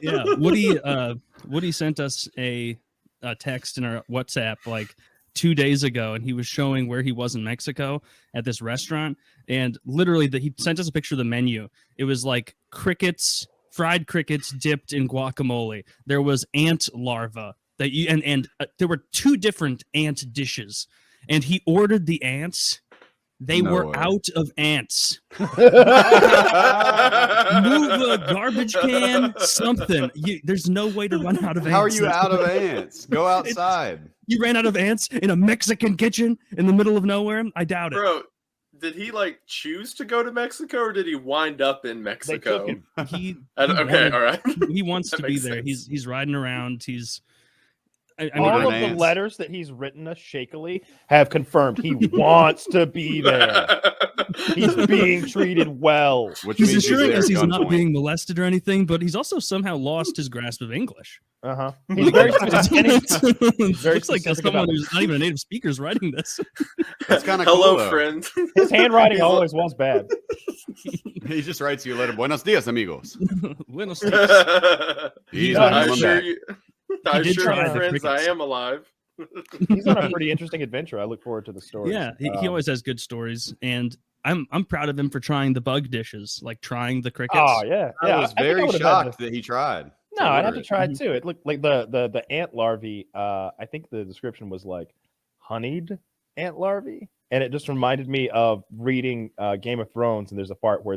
Yeah, Woody sent us a text in our WhatsApp like 2 days ago, and he was showing where he was in Mexico at this restaurant, and literally he sent us a picture of the menu. It was like fried crickets dipped in guacamole. There was ant larva that you and there were 2 different ant dishes, and he ordered the ants. They were out of ants. Move a garbage can, something. There's no way to run out of ants. How are you out of ants? Go outside. You ran out of ants in a Mexican kitchen in the middle of nowhere? I doubt it. Bro, did he like choose to go to Mexico, or did he wind up in Mexico? Okay, all right. He wants to be there. Sense. He's riding around. All of the letters that he's written us shakily have confirmed he wants to be there. He's being treated well. He's assuring us he's not being molested or anything, but he's also somehow lost his grasp of English. He's very looks like someone who's not even a native speaker is writing this. That's kind of hello, cool, friend. His handwriting always was bad. He just writes you a letter. Buenos dias, amigos. Buenos dias. I'm sure, my friends, I am alive. He's on a pretty interesting adventure. I look forward to the story. Yeah, he always has good stories, and I'm proud of him for trying the bug dishes, like trying the crickets. Oh yeah, I was very shocked that he tried. No, I'd have to try it too. It looked like the ant larvae. I think the description was like honeyed ant larvae, and it just reminded me of reading Game of Thrones. And there's a part where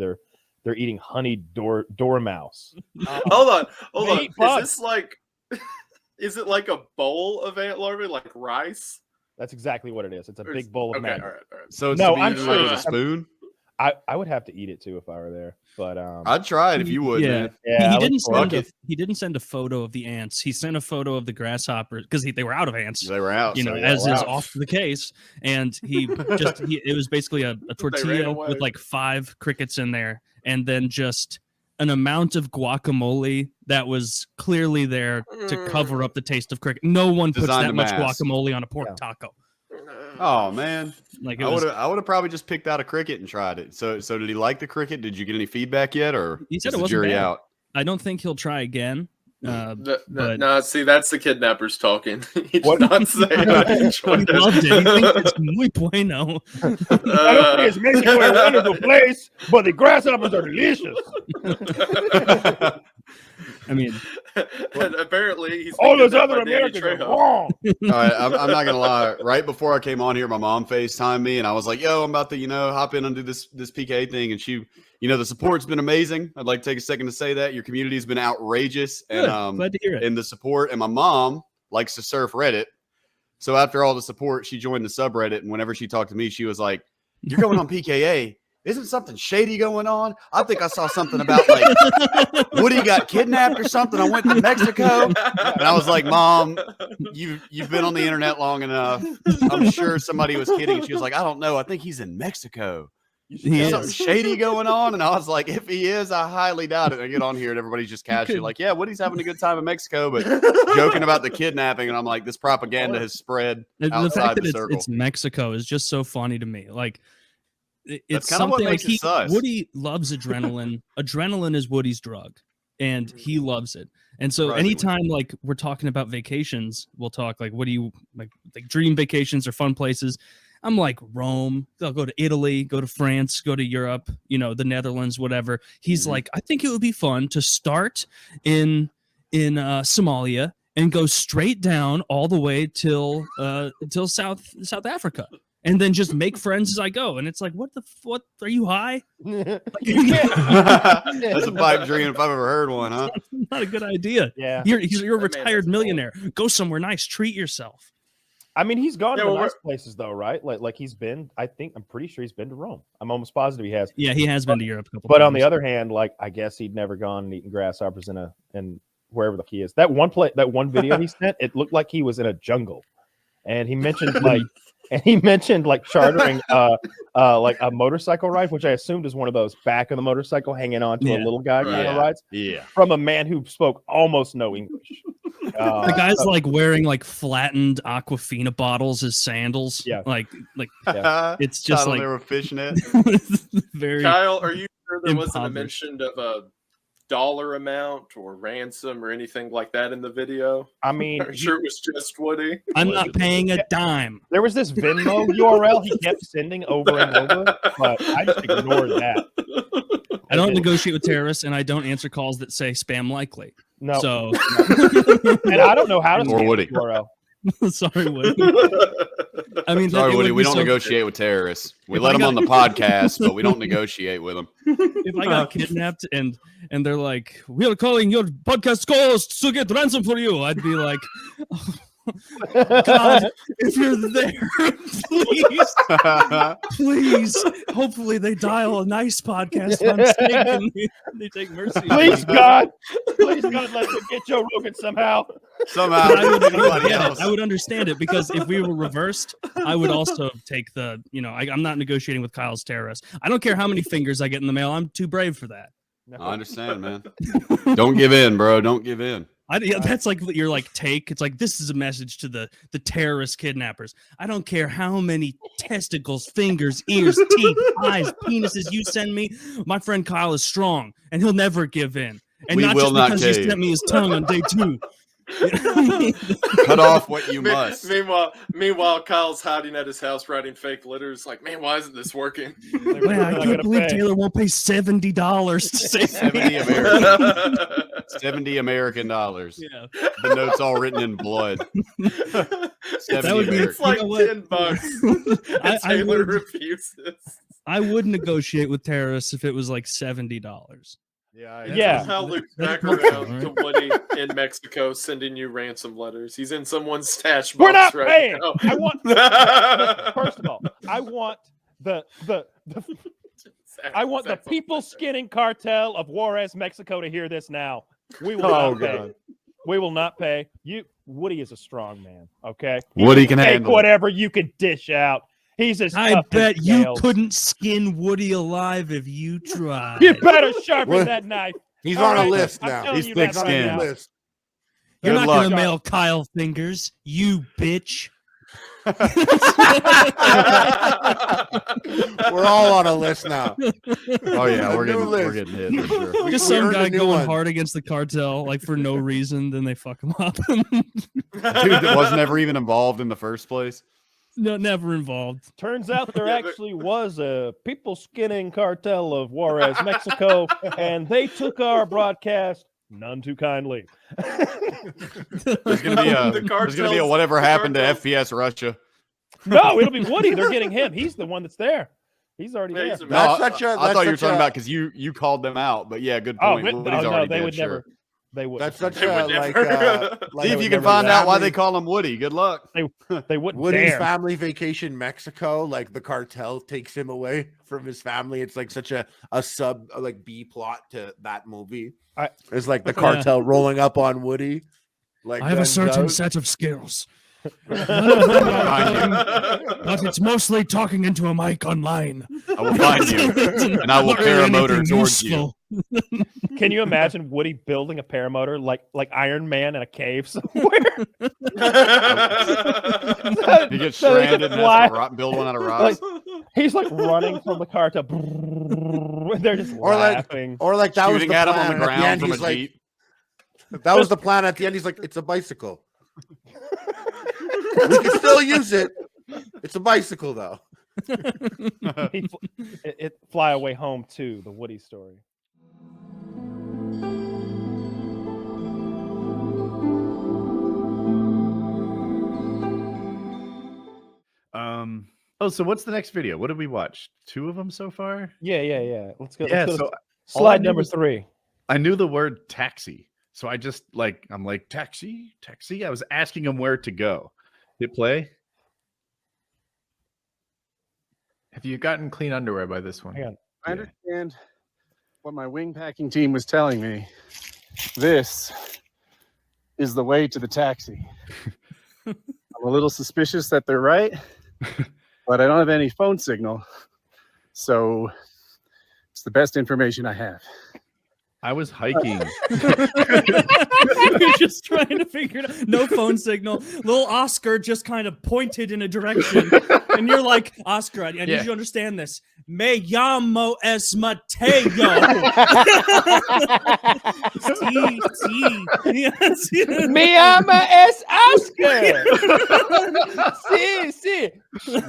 they're eating honeyed dormouse. Hold on. Is this like? Is it like a bowl of ant larvae, like rice? That's exactly what it is. It's a big bowl of madness. madness. All right. So no, I'm sure with a spoon. I would have to eat it too if I were there, but I'd try it if you would. Yeah, man. he didn't send a photo of the ants. He sent a photo of the grasshoppers because they were out of ants. They were out, as is often the case. And it was basically a tortilla with like 5 crickets in there, and then just an amount of guacamole that was clearly there to cover up the taste of cricket. No one puts that much guacamole on a pork taco. Oh man, like I would have probably just picked out a cricket and tried it. So did he like the cricket? Did you get any feedback yet, or he said is it the wasn't jury bad. out? I don't think he'll try again. No, see, that's the kidnappers talking. He did not say I enjoyed he loved it. He thinks it's muy bueno. I don't think it's Mexico a wonderful place, but the grasshoppers are delicious. I mean, and apparently he's all those other Americans are wrong. All right, I'm not gonna lie. Right before I came on here, my mom FaceTimed me, and I was like, "Yo, I'm about to, hop in and do this PK thing." And she, the support's been amazing. I'd like to take a second to say that your community has been outrageous, Good. and Glad to hear it. And the support. And my mom likes to surf Reddit, so after all the support, she joined the subreddit. And whenever she talked to me, she was like, "You're going on PKA. Isn't something shady going on? I think I saw something about like Woody got kidnapped or something. I went to Mexico." And I was like, "Mom, you've been on the internet long enough. I'm sure somebody was kidding." And she was like, "I don't know. I think he's in Mexico. There's something shady going on." And I was like, "If he is, I highly doubt it." And I get on here and everybody's just casually like, "Yeah, Woody's having a good time in Mexico," but joking about the kidnapping. And I'm like, this propaganda has spread outside the circle. It's Mexico is just so funny to me. Like, it's kind of what makes it sus. Woody loves adrenaline. Adrenaline is Woody's drug, and he loves it. And so anytime like we're talking about vacations, we'll talk like, what do you like dream vacations or fun places? I'm like Rome. I'll go to Italy, go to France, go to Europe, the Netherlands, whatever. He's like, I think it would be fun to start in Somalia and go straight down all the way till South Africa. And then just make friends as I go. And it's like, what are you high? That's a pipe dream if I've ever heard one, huh? That's not a good idea. Yeah. You're a retired millionaire. Cool. Go somewhere nice. Treat yourself. I mean, he's gone to nice places though, right? Like he's been, I'm pretty sure he's been to Rome. I'm almost positive he has. Yeah, he has been to Europe a couple times. But on the other hand, like I guess he'd never gone and eaten grasshoppers in wherever the he is. That one video he sent, it looked like he was in a jungle. And he mentioned like chartering like a motorcycle ride, which I assumed is one of those back of the motorcycle hanging on to a little guy kind of rides. Yeah. From a man who spoke almost no English. The guy's like wearing like flattened Aquafina bottles as sandals. Yeah. Like it's just like they were fishing it. Very Kyle, are you sure there wasn't a mention of a dollar amount or ransom or anything like that in the video? I mean, I'm sure it was just Woody. I'm not paying a dime. there was this Venmo URL he kept sending over and over, but I just ignored that. I don't negotiate with terrorists, and I don't answer calls that say spam likely. No, So, and I don't know how to Or scan Woody. the URL. sorry, Woody. I mean, Sorry, it Woody. would We be don't so- negotiate with terrorists. We If let I them on the got- podcast, but we don't negotiate with them. If I got kidnapped and they're like, "We are calling your podcast host to get ransom for you," I'd be like, God, if you're there, please. Hopefully, they dial a nice podcast. I'm mistaken. They take mercy. on Please, me. God, let them get Joe Rogan somehow. Somehow, But I would anybody get it. else. I would understand it because if we were reversed, I would also take the. I'm not negotiating with Kyle's terrorists. I don't care how many fingers I get in the mail. I'm too brave for that. I understand, man. Don't give in, bro. Don't give in. That's like your take. It's like this is a message to the terrorist kidnappers. I don't care how many testicles, fingers, ears, teeth, eyes, penises you send me. My friend Kyle is strong, and he'll never give in. And We not will just not because he cave. sent me his tongue on day 2. Cut off what you must. Meanwhile, Kyle's hiding at his house writing fake letters. Like, man, why isn't this working? Man, I can't believe Taylor won't pay $70 to save 70 American, 70 American dollars. Yeah, The note's all written in blood. 70 would be- American. It's like You know what? $10. And I Taylor would- refuses. I would negotiate with terrorists if it was like $70. Yeah, Yeah. How Luke That's back helpful, around right? to Woody in Mexico sending you ransom letters. He's in someone's stash box. We're not right paying. now. I want. First of all, I want the people skinning cartel of Juarez, Mexico, to hear this now. We will Oh, not pay. God. We will not pay. Woody is a strong man. Okay, Woody can take handle it. whatever you can dish out. He's as I tough as bet you nails. couldn't skin Woody alive if you tried. You better sharpen What? that knife. He's All on a right, list I'm now. telling He's you that thick right skinned. now. List. You're Good not luck. gonna mail Kyle fingers, you bitch. We're all on a list now. Oh yeah, A we're new getting list. hit for sure. Just we some earned a guy new going one. hard against the cartel, like for no reason, then they fuck him up. Dude that wasn't ever even involved in the first place. No, never involved. Turns out there Yeah, but- actually was a people skinning cartel of Juarez, Mexico, and they took our broadcast none too kindly. There's gonna be a The there's gonna be a cartels- whatever the happened to cartels- FPS Russia. No, it'll be Woody. They're getting him. He's the one that's there. He's already Yeah, there. he's a- No, That's I such a- I that's thought you were such talking a- about because you called them out. But yeah, good Oh, point. but- Woody's oh, no, already they dead, would sure. never. They would. That's such They a would like. never. Like See a if you can family- find out why they call him Woody. Good luck. They wouldn't Woody's dare. family vacation Mexico, like the cartel takes him away from his family. It's like such a sub like B plot to that movie. It's like the Yeah. cartel rolling up on Woody. Like I have a guns certain out. set of skills. But it's mostly talking into a mic online. I will find you, and I will Not really paramotor anything towards you. useful. Can you imagine Woody building a paramotor like Iron Man in a cave somewhere? He gets So they can stranded and fly. has to build one out of rocks. He's like running from the cartel. They're just Or like- laughing. Or like that was shooting the at him plan. on the and at ground end, from a he's like, jeep. that was the plan. At the end, he's like, "It's a bicycle. We can still use it. It's a bicycle, though." It Fly Away Home too, the Woody story. Oh, so what's the next video? What did we watch? 2 of them so far? Yeah. Let's go. Yeah, let's go so to all I slide knew number was- 3. I knew the word taxi. So I'm like, taxi. I was asking him where to go. Hit play. Have you gotten clean underwear by this one? Hang on. I understand what my wing packing team was telling me. This is the way to the taxi. I'm a little suspicious that they're right, but I don't have any phone signal. So it's the best information I have. I was hiking. You're just trying to figure it out. No phone signal. Little Oscar just kind of pointed in a direction, and you're like, Oscar, I need you to understand this. Me llamo es Mateo. Sí. Me ama es Oscar. Sí.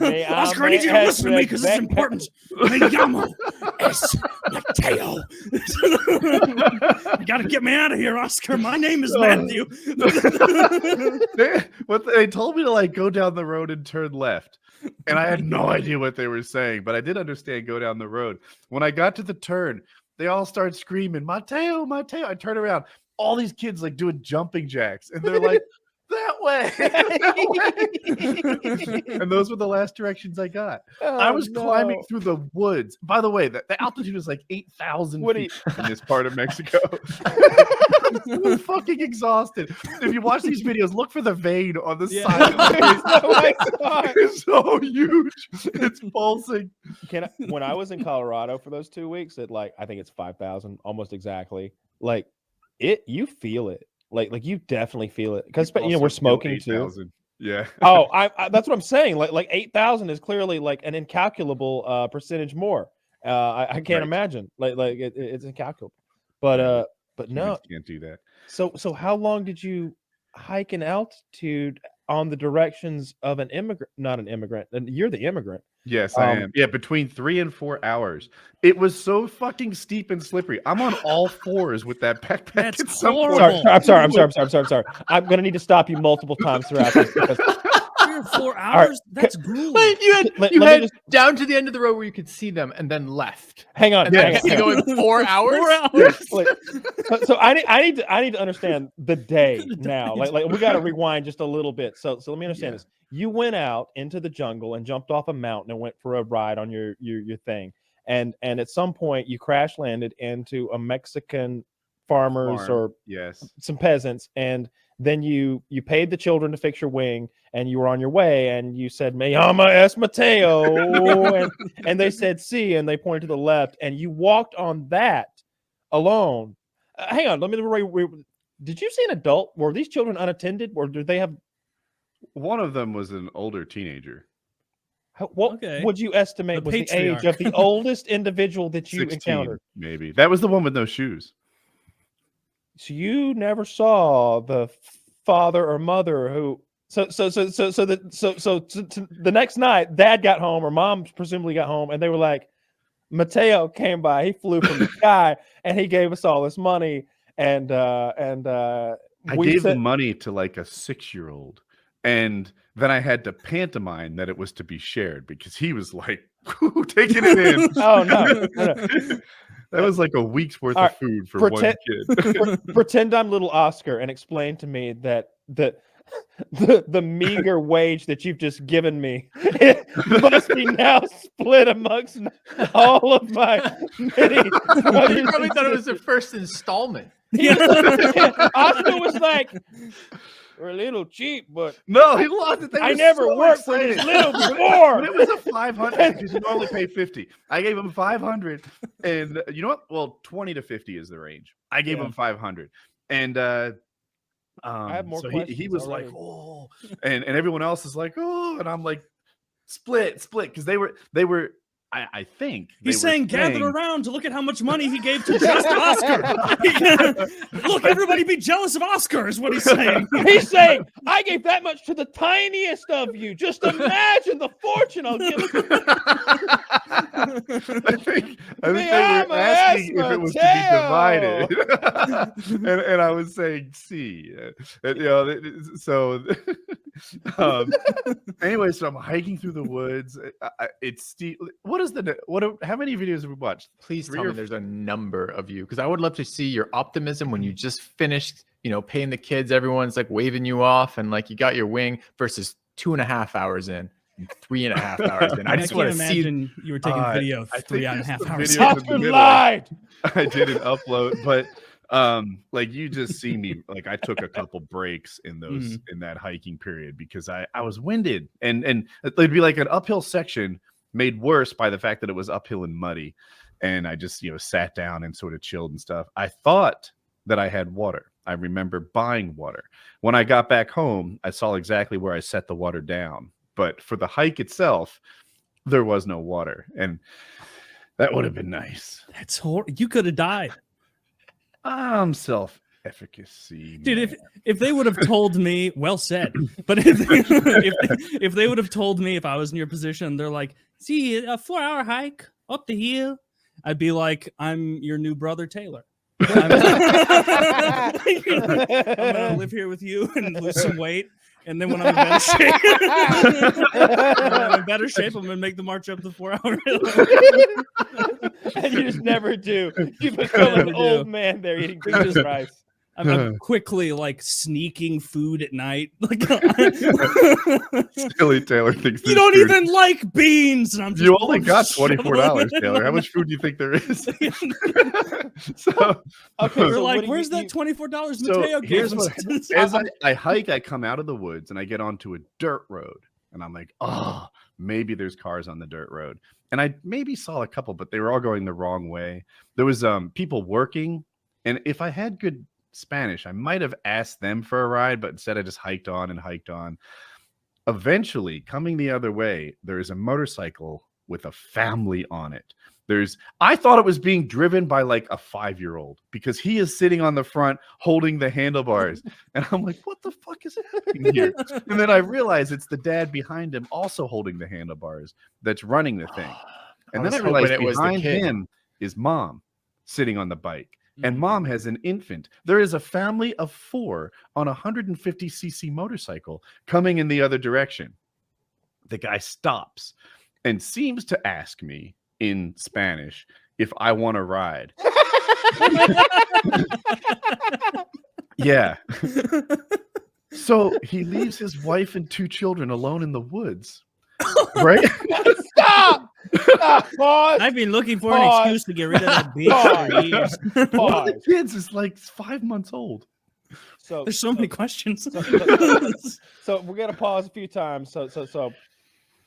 Me Oscar, ama I need you to listen to me es because this is Rebecca. important. Me llamo es Mateo. You gotta get me out of here, Oscar. My name is Matthew. They told me to like go down the road and turn left. And I had no idea what they were saying, but I did understand go down the road. When I got to the turn, they all started screaming, Mateo, Mateo. I turn around, all these kids like doing jumping jacks, and they're like, that way. And those were the last directions I got. I was climbing through the woods. By the way, the altitude is like 8,000 feet in this part of Mexico. I'm fucking exhausted. If you watch these videos, look for the vein on the side of the face. It's so huge. It's pulsing. When I was in Colorado for those 2 weeks, at like I think it's 5,000, almost exactly. Like you feel it. Like you definitely feel it because we're smoking too. Yeah. Oh, I that's what I'm saying. Like 8,000 is clearly like an incalculable percentage more. I can't imagine. Like it's incalculable. But no, can't do that. So how long did you hike in altitude on the directions of an immigrant? Not an immigrant, and you're the immigrant. Yes, I am. Yeah, between 3 and 4 hours. It was so fucking steep and slippery. I'm on all fours with that backpack. That's horrible. I'm sorry. I'm gonna need to stop you multiple times throughout this because 3 or 4 hours? Right. That's grueling. Wait, you had down to the end of the road where you could see them and then left. Hang on. Going 4 hours? 4 hours. So I need to understand the day now. Like we got to rewind just a little bit. So let me understand this. You went out into the jungle and jumped off a mountain and went for a ride on your thing. And at some point you crash landed into a Mexican farmers or some peasants, and then you paid the children to fix your wing, and you were on your way, and you said "Me llamo es Mateo," and they said "Sí," and they pointed to the left, and you walked on that alone. Hang on, let me. Did you see an adult? Were these children unattended, or did they have? One of them was an older teenager. What would you estimate was the age of the oldest individual that you 16, encountered? Maybe that was the one with no shoes. So you never saw the father or mother who. So the next night, Dad got home, or Mom presumably got home, and they were like, Mateo came by. He flew from the sky, and he gave us all this money. And I gave the money to like a 6-year-old. And then I had to pantomime that it was to be shared because he was like taking it in. Oh no. That was like a week's worth of food for one kid. Pretend I'm little Oscar and explain to me that the meager wage that you've just given me must be now split amongst all of my many. You probably thought it was the first installment. Yeah. Oscar was like, we're a little cheap, but no, he lost it. I never worked for this little before. But it was a 500 because you normally pay 50. I gave him 500, and you know what? Well, 20 to 50 is the range. I gave him 500, and I have more so questions. he was like, oh, and everyone else is like, oh, and I'm like, split, because they were. I think he's saying gather around to look at how much money he gave to just Oscar. Look, everybody be jealous of Oscar is what he's saying. He's saying, I gave that much to the tiniest of you. Just imagine the fortune I'll give. I think they were asking if it was to be divided. and I was saying C. So anyway, so I'm hiking through the woods. It's steep. How many videos have we watched? Please tell me there's a number of you, because I would love to see your optimism when you just finished, paying the kids. Everyone's like waving you off, and like you got your wing versus 2.5 hours in and 3.5 hours in. I just want to see. You were taking video 3.5 hours. Oscar lied. I didn't upload, but like you just see me, like I took a couple breaks in those in that hiking period because I was winded, and it'd be like an uphill section made worse by the fact that it was uphill and muddy. and I just sat down and sort of chilled and stuff. I thought that I had water. I remember buying water. When I got back home, I saw exactly where I set the water down. But for the hike itself, there was no water, and that would have been nice. That's horrible. You could have died. I'm self-efficacy, dude. If they would have told me, well said. But if they would have told me, if I was in your position, they're like, see, a 4-hour hike up the hill, I'd be like, I'm your new brother Taylor. I'm gonna live here with you and lose some weight. And then when I'm in better shape, I'm gonna make the march up the 4-hour hill. And you just never do. You become an old man there eating beans and rice. I'm quickly like sneaking food at night. Like Silly Taylor thinks you don't even like beans, and I'm just you only got $24, Taylor. How much food do you think there is? So we're like, where's that $24 Mateo gave us? As I hike, I come out of the woods and I get onto a dirt road, and I'm like, oh, maybe there's cars on the dirt road. And I maybe saw a couple, but they were all going the wrong way. There was people working, and if I had good Spanish, I might have asked them for a ride, but instead I just hiked on and hiked on. Eventually, coming the other way, there is a motorcycle with a family on it. I thought it was being driven by like a 5-year-old because he is sitting on the front holding the handlebars. And I'm like, what the fuck is happening here? And then I realize it's the dad behind him also holding the handlebars that's running the thing. And then I realized behind him is mom sitting on the bike. And mom has an infant. There is a family of 4 on a 150cc motorcycle coming in the other direction. The guy stops and seems to ask me in Spanish if I want to ride. Yeah. So he leaves his wife and 2 children alone in the woods. Right? Stop! Pause. I've been looking for an excuse to get rid of that bitch for years. One of the kids is like 5 months old. So there's so many questions. So we're gonna pause a few times. So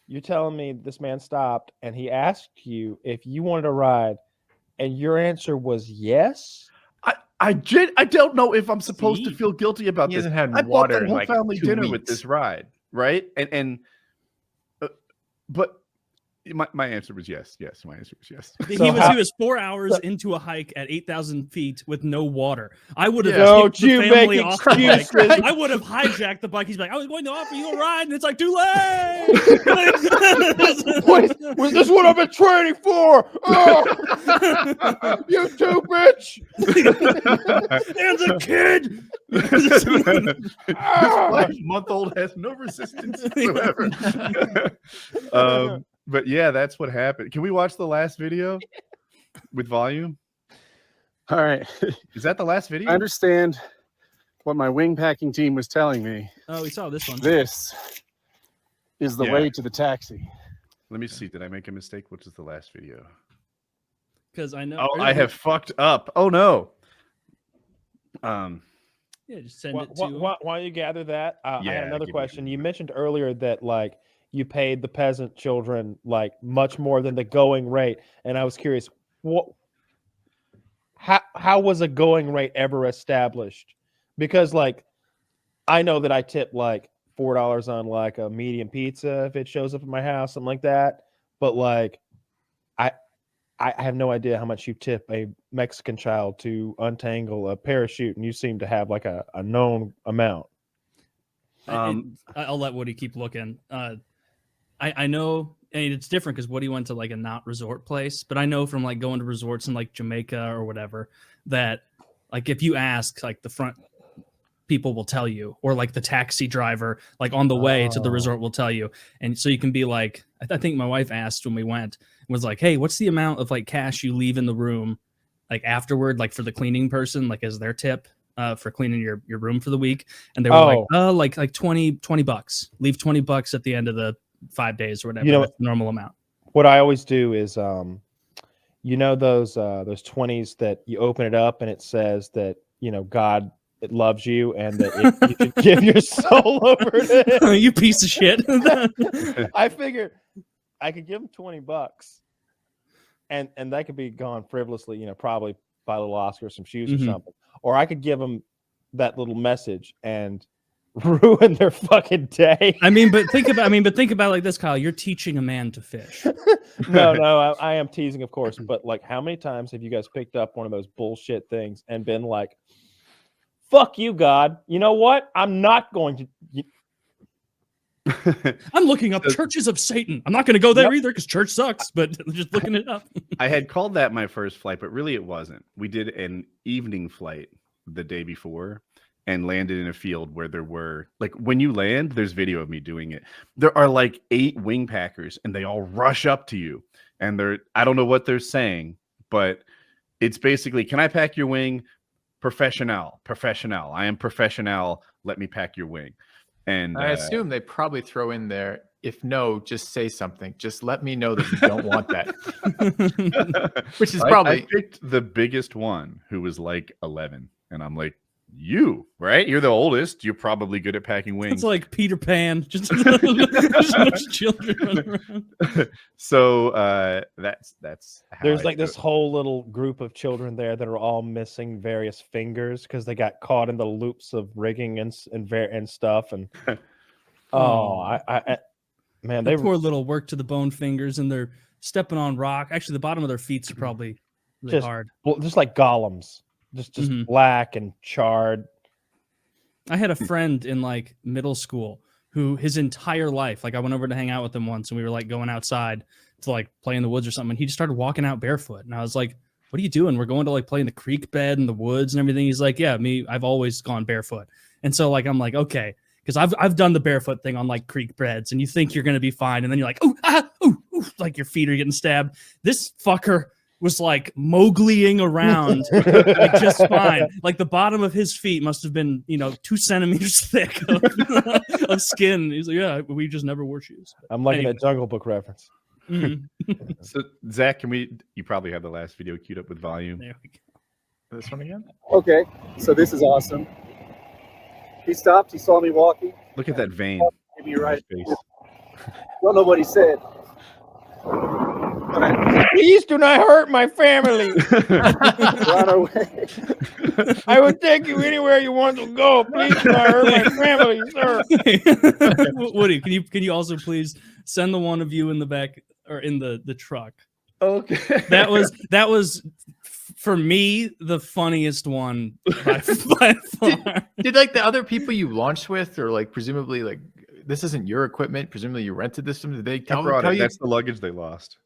you're telling me this man stopped and he asked you if you wanted to ride, and your answer was yes. I don't know if I'm supposed to feel guilty about he this. Hasn't had I bought water the whole like family 2 dinner weeks. with this ride, right? But my answer was yes. Yes, my answer was yes. He was 4 hours into a hike at 8,000 feet with no water. I would have don't you make excuses. I would have hijacked the bike. He's like, I was going to offer you a ride, and it's like too late. Was this what I've been training for? Oh, you too, bitch. And the kid. This 5-month-old has no resistance whatsoever. But yeah, that's what happened. Can we watch the last video with volume? All right. Is that the last video? I understand what my wing packing team was telling me. Oh, we saw this one. This is the way to the taxi. Let me see. Did I make a mistake? Which is the last video? Because I know. Oh, I have fucked up. Oh no. Yeah, just send it to. Why don't you gather that? I had another give me question. You mentioned earlier that like you paid the peasant children like much more than the going rate, and I was curious, how was a going rate ever established? Because like I know that I tip like $4 on like a medium pizza if it shows up at my house, something like that. But like I have no idea how much you tip a Mexican child to untangle a parachute, and you seem to have like a known amount. I'll let Woody keep looking. I know, and it's different because Woody went to like a not resort place, but I know from like going to resorts in like Jamaica or whatever that like if you ask, like the front people will tell you, or like the taxi driver like on the way to the resort will tell you, and so you can be like, I think my wife asked when we went, was like, hey, what's the amount of like cash you leave in the room like afterward, like for the cleaning person, like as their tip for cleaning your room for the week? And they were like 20 bucks, leave $20 at the end of the 5 days or whatever, that's the normal amount. What I always do is you know those 20s that you open it up and it says that God it loves you and that you should give your soul over to him. You piece of shit. I figured I could give him $20. and that could be gone frivolously, probably buy a little Oscar, some shoes or Mhm. something. Or I could give them that little message and ruin their fucking day. but think about it like this, Kyle. You're teaching a man to fish. No, I am teasing, of course, but like, how many times have you guys picked up one of those bullshit things and been like, "Fuck you, God. You know what? I'm not going to." I'm looking up churches of Satan. I'm not going to go there either because church sucks. But just looking it up. I had called that my first flight, but really it wasn't. We did an evening flight the day before and landed in a field where there were, like, when you land, there's video of me doing it. There are like 8 wing packers and they all rush up to you. And I don't know what they're saying, but it's basically, can I pack your wing? Professional. I am professional. Let me pack your wing. And I assume they probably throw in there, if no, just say something. Just let me know that you don't want that. Which is probably. I picked the biggest one who was like 11. And I'm like, you, right? You're the oldest. You're probably good at packing wings. It's like Peter Pan. Just a bunch of children running around. So that's how There's I like do this it. whole little group of children there that are all missing various fingers because they got caught in the loops of rigging and stuff. And man, The they poor little work to the bone fingers, and they're stepping on rock. Actually, the bottom of their feet are probably really hard. just like golems, just Mhm. black and charred. I had a friend in like middle school who his entire life, like I went over to hang out with him once and we were like going outside to like play in the woods or something. And he just started walking out barefoot. And I was like, what are you doing? We're going to like play in the creek bed and the woods and everything. He's like, yeah, I've always gone barefoot. And so like, I'm like, okay. Because I've done the barefoot thing on like creek beds and you think you're going to be fine. And then you're like, ooh, like your feet are getting stabbed. This fucker was like Mowgliing around like just fine. Like the bottom of his feet must have been, 2 centimeters thick of skin. He's like, yeah, we just never wore shoes. I'm liking that Jungle Book reference. Mhm. So Zach, you probably have the last video queued up with volume. There we go. This one again? Okay, so this is awesome. He stopped. He saw me walking. Look at that vein. Maybe you're right. Face. Don't know what he said. Please do not hurt my family. Run away. I will take you anywhere you want to go. Please do not hurt my family, sir. Woody, can you also please send the one of you in the back or in the truck? Okay. That was for me the funniest one by far. Did like the other people you launched with, or like presumably like this isn't your equipment, presumably you rented this from? Did they tell you? That's the luggage they lost.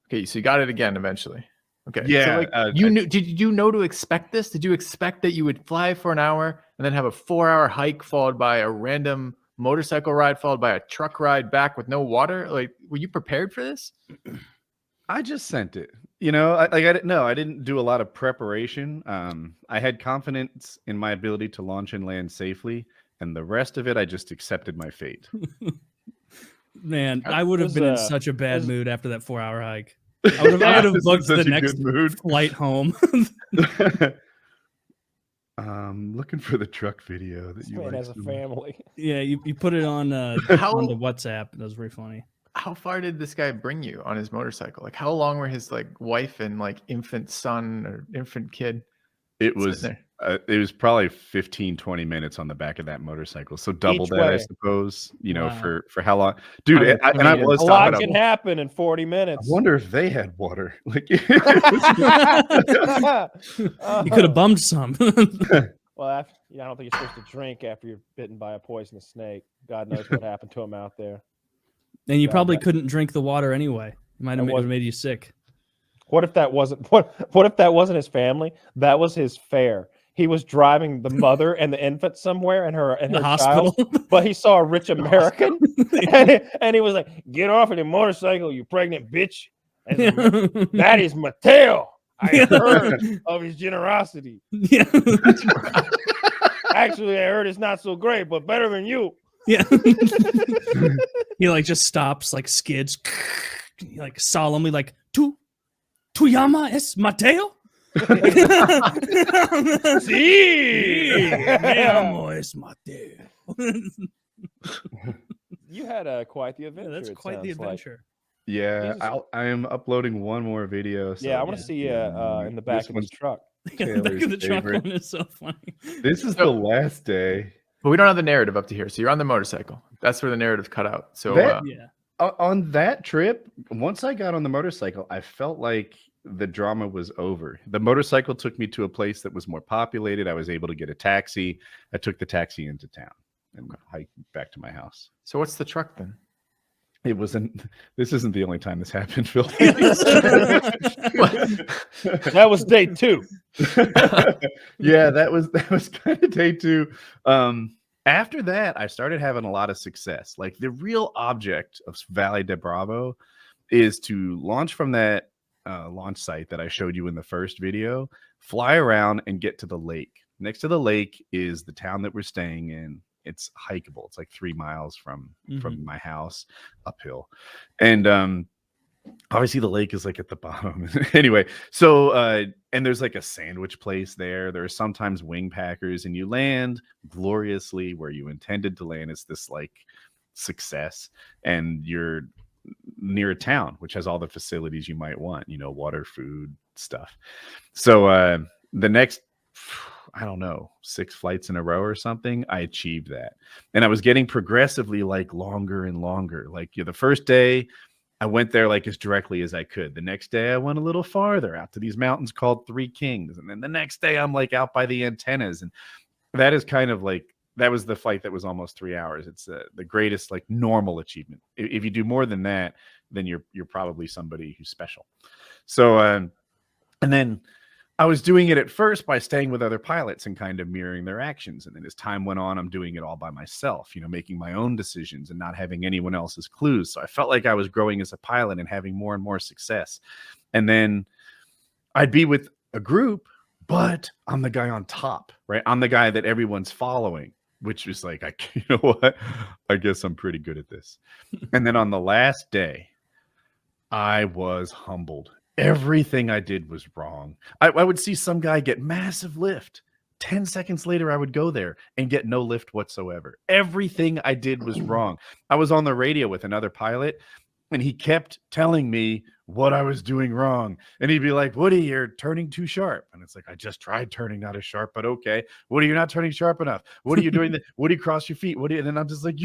Okay, so you got it again eventually. Okay. Yeah. So like, did you know to expect this? Did you expect that you would fly for an hour and then have a 4-hour hike followed by a random motorcycle ride followed by a truck ride back with no water? Like, were you prepared for this? I just sent it. I didn't do a lot of preparation. I had confidence in my ability to launch and land safely, and the rest of it, I just accepted my fate. Man, I would have been in such a bad mood after that 4-hour hike. I would have booked the next flight home. Looking for the truck video that you Man like as a family. Yeah, you put it on on the WhatsApp. That was very funny. How far did this guy bring you on his motorcycle? Like, how long were his like wife and like infant son or infant kid? It was probably 15-20 minutes on the back of that motorcycle, so double that, I suppose. Wow. For how long, dude? A lot can happen in 40 minutes. I wonder if they had water. Like, You could have bummed some. Well, I don't think you're supposed to drink after you're bitten by a poisonous snake. God knows what happened to him out there. And you probably couldn't drink the water anyway. It might have made you sick. What if that wasn't what if that wasn't his family? That was his fare. He was driving the mother and the infant somewhere and her hospital, child, but he saw a rich American and he was like, "Get off of the motorcycle, you pregnant bitch!" And that is Mateo. I heard of his generosity. Yeah. Actually, I heard it's not so great, but better than you. Yeah. He like just stops, like skids, like solemnly, like tu llama es Mateo? Sí, me amo es Mateo. You had quite the adventure. Yeah, that's it quite the sounds like. adventure. Yeah, I am uploading one more video. So I want to see you in the back of his truck. The back of the truck one is so funny. This is the last day. But we don't have the narrative up to here. So you're on the motorcycle. That's where the narrative cut out. So on that trip, once I got on the motorcycle, I felt like the drama was over. The motorcycle took me to a place that was more populated. I was able to get a taxi. I took the taxi into town and hiked back to my house. So what's the truck then? It wasn't. This isn't the only time this happened, Phil. That was day 2. Yeah, that was kind of day 2. After that, I started having a lot of success. Like the real object of Valle de Bravo is to launch from that launch site that I showed you in the first video, fly around and get to the lake. Next to the lake is the town that we're staying in. It's hikeable. It's like 3 miles from my house uphill. And obviously the lake is like at the bottom. Anyway, so and there's like a sandwich place there. There are sometimes wing packers, and you land gloriously where you intended to land. It's this like success, and you're near a town which has all the facilities you might want, water, food, stuff. So the next, I don't know, 6 flights in a row or something, I achieved that. And I was getting progressively like longer and longer. Like the first day I went there like as directly as I could. The next day I went a little farther out to these mountains called Three Kings. And then the next day I'm like out by the antennas. And that is kind of like, that was the flight that was almost 3 hours. It's the greatest like normal achievement. If you do more than that, then you're probably somebody who's special. So, and then I was doing it at first by staying with other pilots and kind of mirroring their actions. And then as time went on, I'm doing it all by myself, making my own decisions and not having anyone else's clues. So I felt like I was growing as a pilot and having more and more success. And then I'd be with a group, but I'm the guy on top, right? I'm the guy that everyone's following, which was like, you know what? I guess I'm pretty good at this. And then on the last day, I was humbled. Everything I did was wrong. I would see some guy get massive lift. 10 seconds later, I would go there and get no lift whatsoever. Everything I did was wrong. I was on the radio with another pilot, and he kept telling me what I was doing wrong. And he'd be like, Woody, you're turning too sharp. And it's like, I just tried turning not as sharp, but okay. Woody, you're not turning sharp enough. What are you doing? Woody, cross your feet. Woody, and then I'm just like,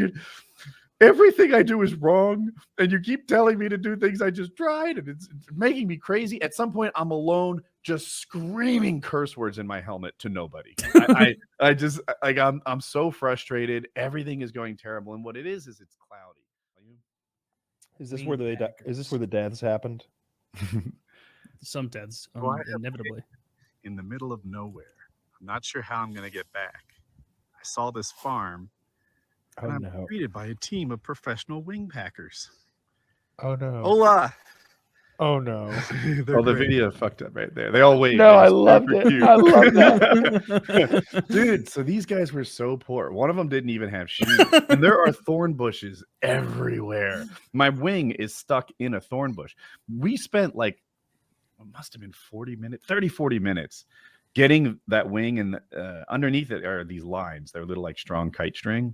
everything I do is wrong, and you keep telling me to do things I just tried, and it's making me crazy. At some point, I'm alone, just screaming curse words in my helmet to nobody. I just like I'm so frustrated. Everything is going terrible, and what it is it's cloudy. Is this where the deaths happened? Some deaths, inevitably. In the middle of nowhere. I'm not sure how I'm going to get back. I saw this farm. Oh, and I'm greeted by a team of professional wing packers. Oh no! Hola! Oh no! The video fucked up right there. They all wait. No, I loved it. Cute. I love that, dude. So these guys were so poor. One of them didn't even have shoes, and there are thorn bushes everywhere. My wing is stuck in a thorn bush. We spent like, it must have been 40 minutes getting that wing, and underneath it are these lines. They're little like strong kite string.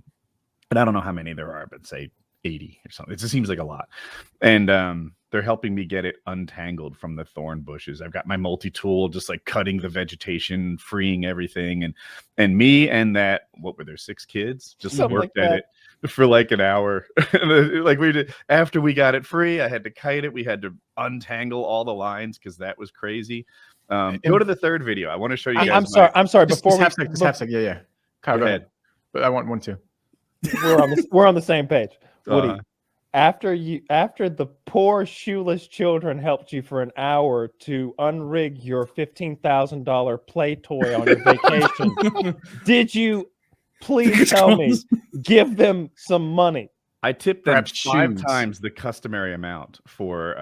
And I don't know how many there are, but say 80 or something. It just seems like a lot. And they're helping me get it untangled from the thorn bushes. I've got my multi-tool just like cutting the vegetation, freeing everything. And me and that, what were there, 6 kids? Just worked at it for like an hour. Like we did. After we got it free, I had to kite it. We had to untangle all the lines because that was crazy. Go to the third video. I want to show you guys. I'm sorry. Before half second. Yeah. Kyle, go ahead. But I want one too. We're on the same page. Woody, after the poor shoeless children helped you for an hour to unrig your $15,000 play toy on your vacation, did you please tell me give them some money? I tipped them 5 times the customary amount for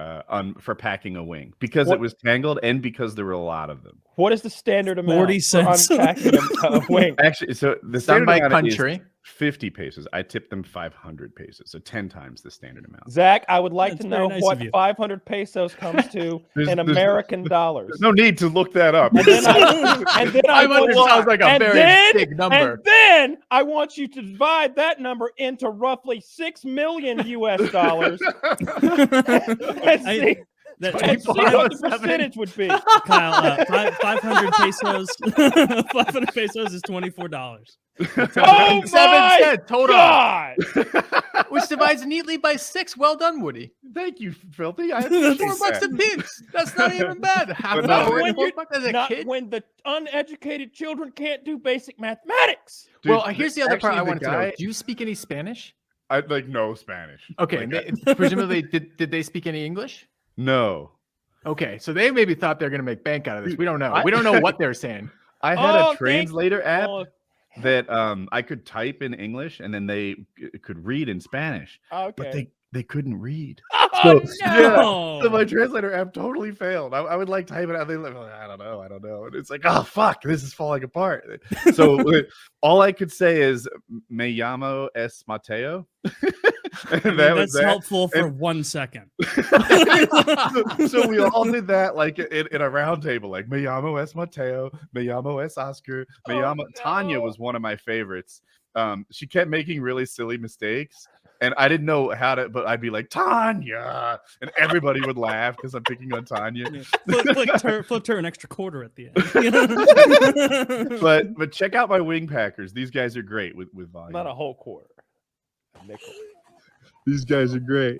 packing a wing because it was tangled and because there were a lot of them. What is the standard amount 40 cents for unpacking a wing? Actually, so the standard by amount country. 50 pesos. I tipped them 500 pesos, so 10 times the standard amount. Zach, I would like That's to very know nice what of you. 500 pesos comes to There's- in there's- American dollars. There's no need to look that up. And then I 500 sounds like a very big number. And then I want you to divide that number into roughly 6 million US dollars. and see, and see what the percentage would be. Kyle, 500 pesos. 500 pesos is $24. Oh my total. God! Which divides neatly by 6. Well done, Woody. Thank you, Filthy. I $4 appreciate a that. piece. That's not even bad. Half But an no, hour when and $4 as a Not kid. when the uneducated children can't do basic mathematics. Dude, Well, here's the other part I actually, wanted the to know. guy- Do you speak any Spanish? I like no Spanish. Okay, Like, and they, presumably, did they speak any English? no. Okay, so they maybe thought they're going to make bank out of this. Dude, We don't know. I- We don't know what they're saying. I had Oh, a translator app Oh, that I could type in English and then they could read in Spanish, okay. but they couldn't read. Oh, So, no. yeah, so my translator app totally failed. I would like type it out. They like, I don't know. And it's like, oh fuck, this is falling apart. So all I could say is "Me llamo es Mateo." And That's that. helpful for And- 1 second. So we all did that like in a round table, like "Me llamo es Mateo," "Me llamo es Oscar," "Me llamo." Tanya was one of my favorites. She kept making really silly mistakes. And I didn't know how to, but I'd be like, Tanya. And everybody would laugh because I'm picking on Tanya. Yeah. Flip her an extra quarter at the end. But check out my wing packers. These guys are great with volume. Not a whole quarter. A nickel. These guys are great.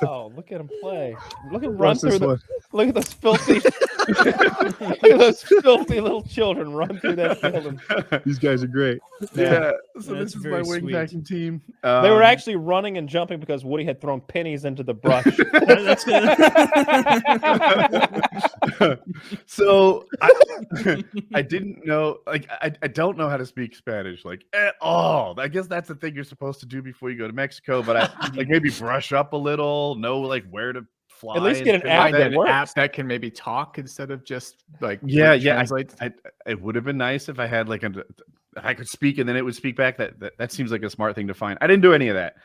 Oh, look at him play! Look at him run Watch this through the. one. Look at those filthy. look at those filthy little children run through that field. These guys are great. Yeah. So That's this is very my wing sweet. packing team. They were actually running and jumping because Woody had thrown pennies into the brush. That's good. So I didn't know, like I don't know how to speak Spanish like at all. I guess that's the thing you're supposed to do before you go to Mexico, but I like maybe brush up a little, know like where to fly. At least and get an things app like Find that. an works. app that can maybe talk instead of just like Yeah. translate. It would have been nice if I had like I could speak and then it would speak back. That seems like a smart thing to find. I didn't do any of that.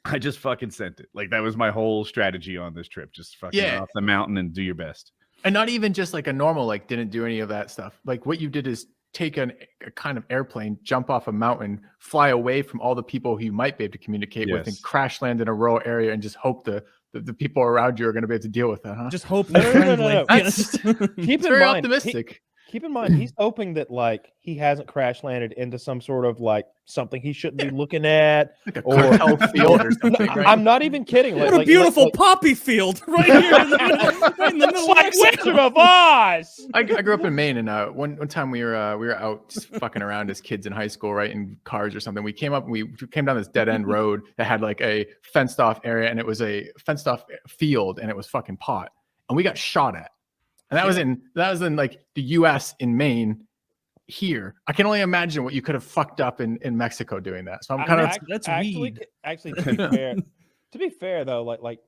I just fucking sent it. Like that was my whole strategy on this trip. Just fucking Yeah. off the mountain and do your best. And not even just like a normal, like didn't do any of that stuff. Like what you did is take a kind of airplane, jump off a mountain, fly away from all the people who you might be able to communicate with, and Yes. crash land in a rural area and just hope the people around you are going to be able to deal with that, huh? Just hope No, they're no, no, friendly. no. That's- Keep It's in very mind, optimistic. Keep in mind, he's hoping that like he hasn't crash landed into some sort of like something he shouldn't be looking at. Like a Or- cartel field or something, right? I'm not even kidding. What a beautiful poppy field right here in the middle, right in the middle of like Mexico. Wizard of Oz. I grew up in Maine, and one time we were out just fucking around as kids in high school, right, in cars or something. We came down this dead end road that had like a fenced off area, and it was a fenced off field, and it was fucking pot, and we got shot at, and that was in like the U.S. in Maine. Here, I can only imagine what you could have fucked up in Mexico doing that. So I'm kind of That's actually, weed. actually, to be fair though, like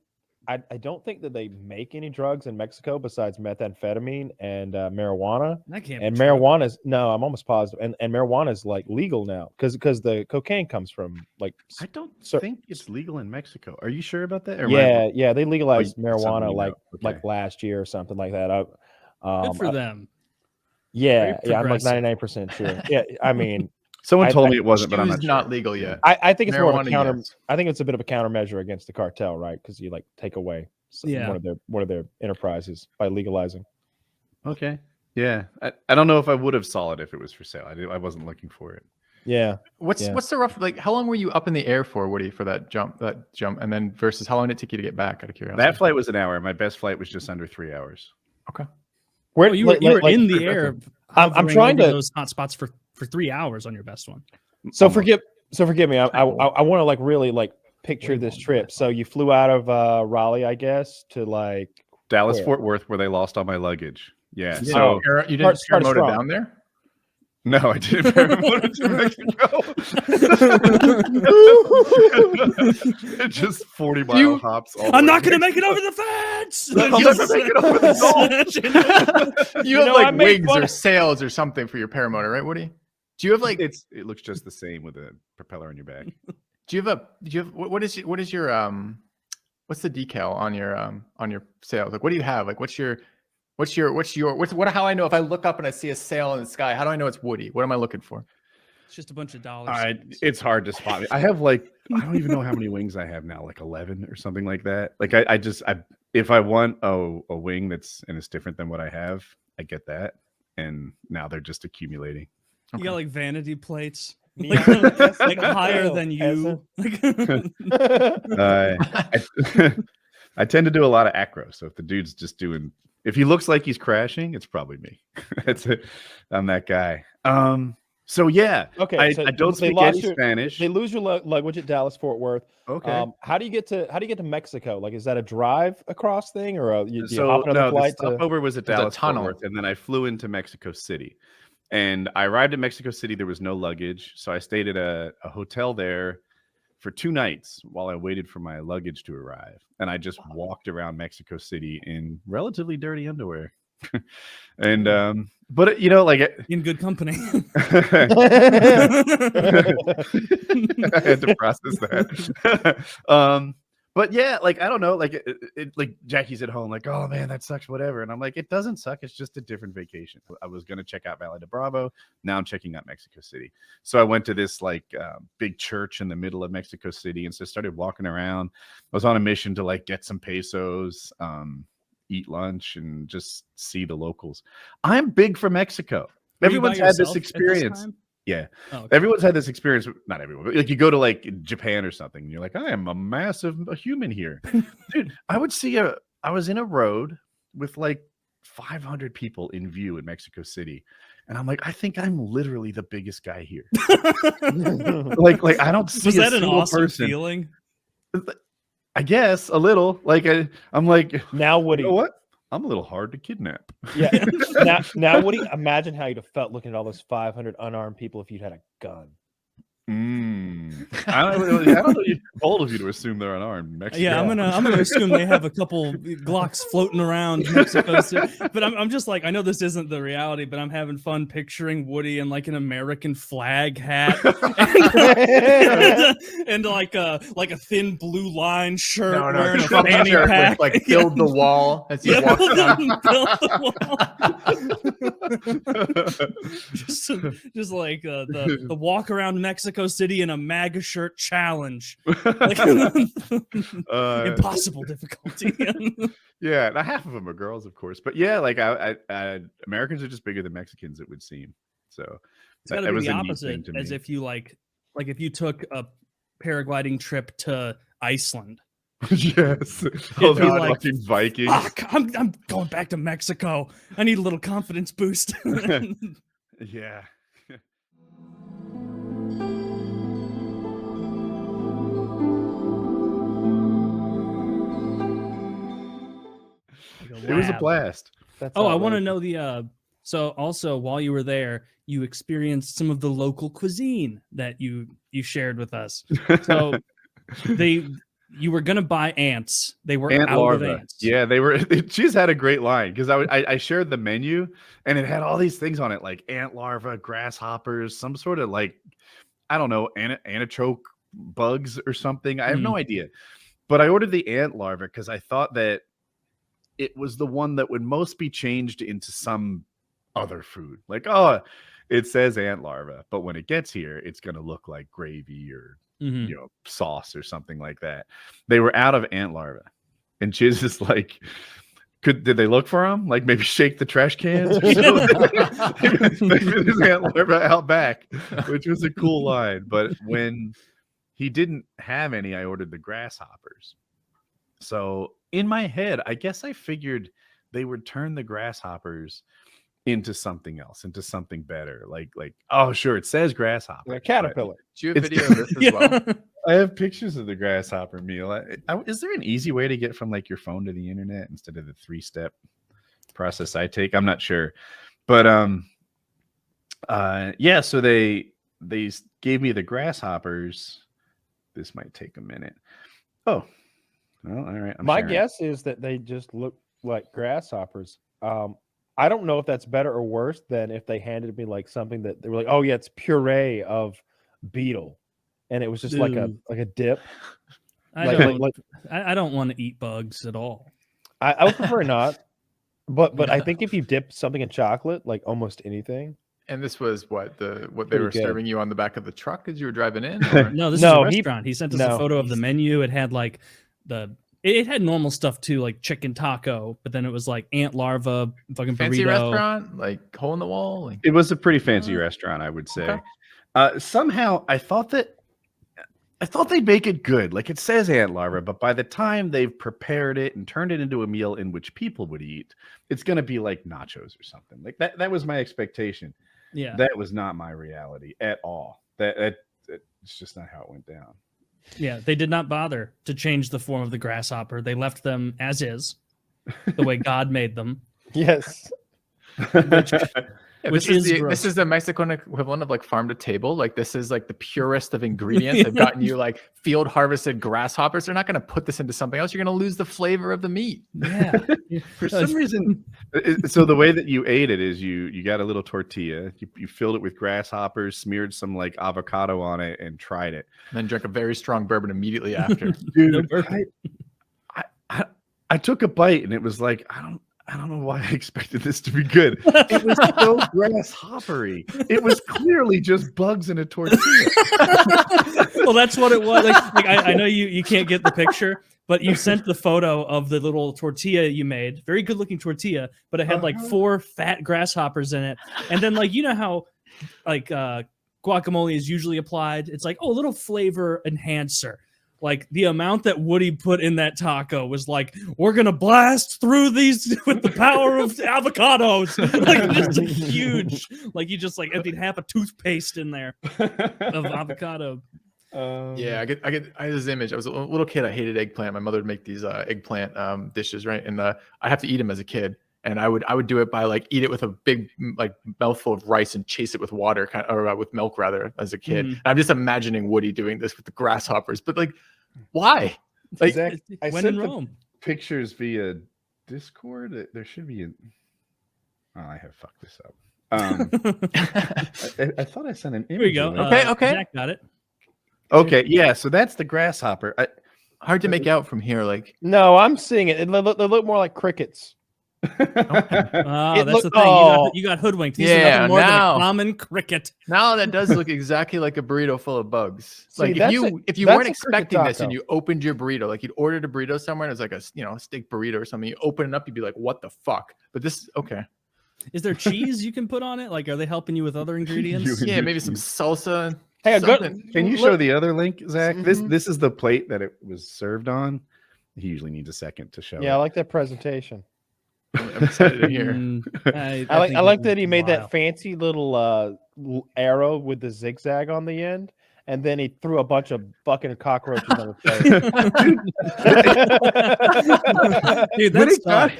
I don't think that they make any drugs in Mexico besides methamphetamine and marijuana. That can't And be true. marijuana is I'm almost positive, and marijuana is like legal now because the cocaine comes from like I don't So- think it's legal in Mexico. Are you sure about that? Or am I- yeah they legalized something marijuana you know. like Okay. last year or something like that. Good for them. Yeah, Very I'm like progressive. 99% sure. Yeah, I mean, Someone I- told I- me it wasn't, but I'm Shoes not sure. legal yet. I think it's more of a Marijuana, counter. yes. I think it's a bit of a countermeasure against the cartel, right? Because you like take away Yeah. one of their enterprises by legalizing. Okay. Yeah. I don't know if I would have saw it if it was for sale. I wasn't looking for it. Yeah, What's the rough, like how long were you up in the air for, Woody, for that jump, and then versus how long did it take you to get back, out of curiosity? That flight was an hour. My best flight was just under 3 hours. where Oh, you were in the air. I'm hovering trying over to- those hot spots for 3 hours on your best one. So Almost. forgive me. I want to like really like picture this trip. So you flew out of Raleigh, I guess, to like Dallas Where? Fort Worth, where they lost all my luggage. Yeah. You So didn't start paramotor strong. down there? no, I didn't paramotor to Mexico. Just 40-mile hops. all I'm the not way. going to make it over the fence. I'll never make it over the You have know, I like made wings fun or of- sails or something for your paramotor, right, Woody? Do you have like? It looks just the same with a propeller on your back. Do you have what is your what's the decal on your sails? Like, what do you have? Like, how I know if I look up and I see a sail in the sky? How do I know it's Woody? What am I looking for? It's just a bunch of dollars. It's hard to spot. I have I don't even know how many wings I have now, like 11 or something like that. Like if I want a wing it's different than what I have, I get that. And now they're just accumulating. You got like vanity plates, Yeah. like higher than you. I tend to do a lot of acro. So if the dude's just if he looks like he's crashing, it's probably me. That's it. I'm that guy. So yeah, okay. I So don't speak any Spanish. They lose your luggage at Dallas Fort Worth. Okay. How do you get to Mexico? Like, is that a drive across thing, or do you hop another no, flight? The stopover was at Dallas Fort tunnel. Worth, and then I flew into Mexico City. And I arrived at Mexico City. There was no luggage, so I stayed at a hotel there for 2 nights while I waited for my luggage to arrive. And I just walked around Mexico City in relatively dirty underwear. And but in good company. I had to process that. But yeah, I don't know, like Jackie's at home, like, oh man, that sucks, whatever. And I'm like, it doesn't suck. It's just a different vacation. I was going to check out Valle de Bravo. Now I'm checking out Mexico City. So I went to this big church in the middle of Mexico City. And so I started walking around. I was on a mission to get some pesos, eat lunch, and just see the locals. I'm big for Mexico. Everyone's had this experience. Yeah. Oh, okay. Everyone's had this experience. Not everyone, but you go to Japan or something, and you're like, I am a massive human here. Dude, I was in a road with 500 people in view in Mexico City. And I'm like, I think I'm literally the biggest guy here. I don't see Was that a an single awesome person. feeling? I guess a little. I'm like, now Woody, you know what? I'm a little hard to kidnap. Yeah. now Woody, imagine how you'd have felt looking at all those 500 unarmed people if you'd had a gun. I don't know. It's bold of you to assume they're unarmed. Mexico. Yeah, I'm gonna assume they have a couple Glocks floating around Mexico City. But I'm just I know this isn't the reality, but I'm having fun picturing Woody in an American flag hat and a thin blue line shirt, wearing a fanny pack, with, build the wall as he walks down. Build the wall. just the walk around Mexico City in a MAGA shirt challenge. Impossible difficulty. Yeah, now half of them are girls, of course, but yeah, Americans are just bigger than Mexicans, it would seem. So it's got to be the opposite, as if you if you took a paragliding trip to Iceland. Yes, oh, the fucking Vikings. Fuck, I'm going back to Mexico. I need a little confidence boost. Yeah. It was a blast. I want to know so also while you were there, you experienced some of the local cuisine that you shared with us. So you were gonna buy ants. They were ant out larva. of ants. Yeah, they were. She's had a great line because I shared the menu and it had all these things on it, like ant larva, grasshoppers, some sort of I don't know, antichoke bugs or something. I have no idea. But I ordered the ant larva because I thought that it was the one that would most be changed into some other food. It says ant larva, but when it gets here, it's going to look like gravy or sauce or something like that. They were out of ant larva, and Chiz is like, did they look for them? Maybe shake the trash cans. Maybe there's ant larva out back, which was a cool line. But when he didn't have any, I ordered the grasshoppers. So in my head, I guess I figured they would turn the grasshoppers into something else, into something better. Oh, sure, it says grasshopper. A caterpillar. Do you have video of this as well? I have pictures of the grasshopper meal. Is there an easy way to get from your phone to the internet instead of the 3-step process I take? I'm not sure. But yeah, so they gave me the grasshoppers. This might take a minute. Oh. Well, all right. My guess is that they just look like grasshoppers. I don't know if that's better or worse than if they handed me like something that they were like, oh yeah, it's puree of beetle, and it was just like a dip. I don't want to eat bugs at all. I would prefer not, but I think if you dip something in chocolate, like almost anything. And this was what they were serving you on the back of the truck as you were driving in? No, this is a restaurant. He sent us a photo of the menu. It had like it had normal stuff too, like chicken taco, but then it was like ant larva, fucking fancy burrito. restaurant, like hole in the wall. Like... It was a pretty fancy restaurant, I would say. Okay. Somehow I thought they'd make it good. Like it says ant larva, but by the time they've prepared it and turned it into a meal in which people would eat, it's going to be like nachos or something. Like that was my expectation. Yeah. That was not my reality at all. It's just not how it went down. Yeah, they did not bother to change the form of the grasshopper. They left them as is, the way God made them. Yes. Which this is the Mexican equivalent of like farm to table. Like this is like the purest of ingredients. They've gotten you like field harvested grasshoppers. They're not going to put this into something else. You're going to lose the flavor of the meat. Yeah. For some reason, so the way that you ate it is you got a little tortilla, you filled it with grasshoppers, smeared some like avocado on it, and tried it. And then drank a very strong bourbon immediately after. Dude, I took a bite and it was like, I don't know why I expected this to be good. It was so grasshoppery. It was clearly just bugs in a tortilla. Well, that's what it was. Like I know you can't get the picture, but you sent the photo of the little tortilla you made. Very good looking tortilla, but it had like 4 fat grasshoppers in it. And then like, you know how like guacamole is usually applied? It's like, oh, a little flavor enhancer. Like the amount that Woody put in that taco was like, we're gonna blast through these with the power of avocados. Like just huge. Like you just like emptied half a toothpaste in there of avocado. Yeah, I had this image. I was a little kid. I hated eggplant. My mother would make these eggplant dishes, right? And I have to eat them as a kid. And I would do it by like eat it with a big like mouthful of rice and chase it with water, or with milk rather, as a kid. And I'm just imagining Woody doing this with the grasshoppers, but like, why? Like, Zach, I when sent in Rome. Pictures via Discord. There should be Oh, I have fucked this up. I thought I sent an image. Here we go. Okay. Jack got it. Okay, yeah. So that's the grasshopper. Hard to make out from here. Like, no, I'm seeing it. They look more like crickets. That's the thing. You got hoodwinked. These are nothing more than a common cricket. Now that does look exactly like a burrito full of bugs. See, like if you weren't expecting this and you opened your burrito, like you'd ordered a burrito somewhere and it was like a steak burrito or something. You open it up, you'd be like, what the fuck? But this okay. Is there cheese you can put on it? Like, are they helping you with other ingredients? Yeah, maybe some salsa. Hey, can you show the other link, Zach? This is the plate that it was served on. He usually needs a second to show. Yeah, I like that presentation. I'm excited to hear. I like that he made that fancy little arrow with the zigzag on the end, and then he threw a bunch of fucking cockroaches on his face. Dude, that's out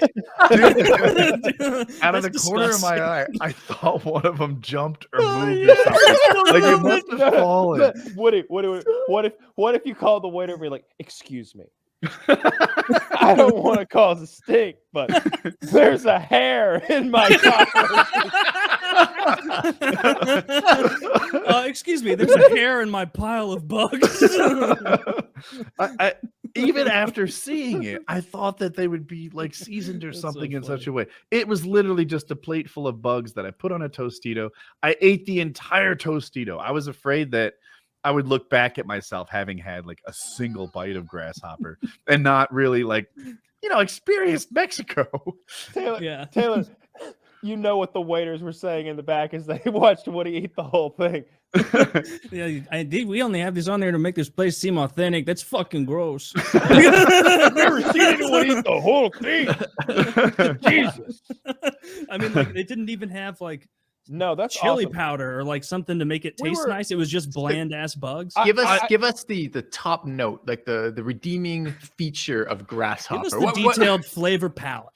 of the corner of my eye, I thought one of them jumped or moved or something. Like it must have fallen. Woody, what if you call the waiter and be like, "Excuse me, I don't want to cause a stink, but there's a hair in my excuse me, there's a hair in my pile of bugs." I even after seeing it, I thought that they would be like seasoned or something in such a way. It was literally just a plate full of bugs that I put on a Tostito. I ate the entire Tostito. I was afraid that I would look back at myself having had like a single bite of grasshopper and not really like, experienced Mexico. Taylor, you know what the waiters were saying in the back as they watched Woody eat the whole thing. Yeah, we only have this on there to make this place seem authentic. That's fucking gross. I've never seen anyone eat the whole thing. Jesus. I mean, like, they didn't even have like that's chili awesome. powder or like something to make it taste nice. It was just bland ass bugs. Give us the top note, like the redeeming feature of grasshopper. Give us the detailed flavor palette.